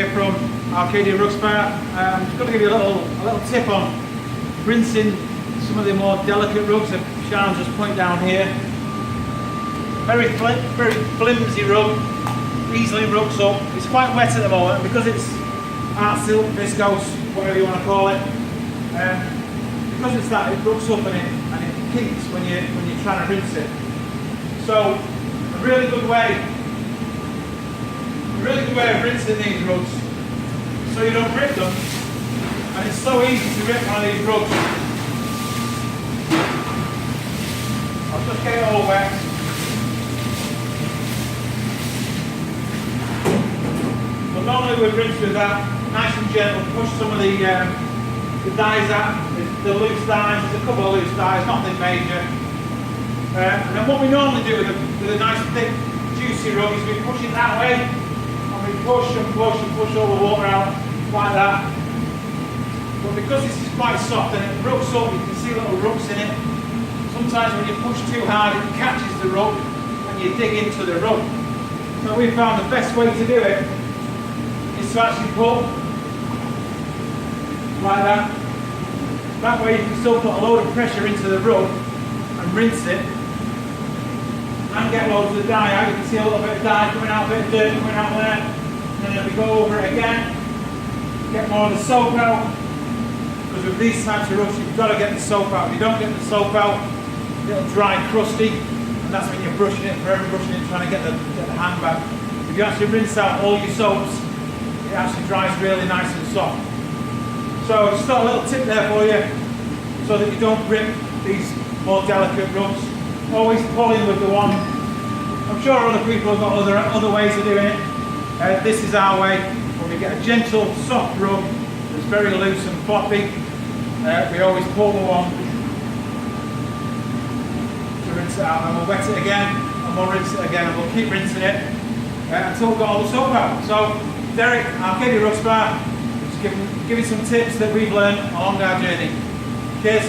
Here from Arcadia Rug Spa. I'm just going to give you a little tip on rinsing some of the more delicate rugs that Sharon's just pointed down here. Very flimsy rug, easily rugs up. It's quite wet at the moment because it's art silk, viscose, whatever you want to call it. Because it's that, it rugs up and it kinks when you're trying to rinse it. So a really good way of rinsing these rugs so you don't rip them, and it's so easy to rip one of these rugs. I'll just get it all wet. But normally we rinse with that, nice and gentle, push some of the dyes out, the loose dyes. There's a couple of loose dyes, nothing major. And then what we normally do with a nice thick juicy rug is we push it that way, and we push and push and push all the water out like that. But because this is quite soft and it rugs up, you can see little rugs in it. Sometimes when you push too hard it catches the rug and you dig into the rug. So we found the best way to do it is to actually put like that. That way you can still put a load of pressure into the rug and rinse it and get loads of dye out. You can see a little bit of dye coming out, a bit of dirt coming out there. And then we go over it again, get more of the soap out. Because with these types of rugs you've got to get the soap out. If you don't get the soap out, it'll dry crusty, and that's when you're brushing it, forever brushing it, trying to get the hand back. If you actually rinse out all your soaps, it actually dries really nice and soft. So just got a little tip there for you, so that you don't rip these more delicate rugs. Always pull in with the one. I'm sure other people have got other ways of doing it. This is our way. When we get a gentle, soft rug that's very loose and floppy, we always pull the one to rinse it out, and we'll wet it again, and we'll rinse it again, and we'll keep rinsing it until we've got all the soap out. So, Derek, Arcadia Rug Spa, just giving some tips that we've learned along our journey. Cheers.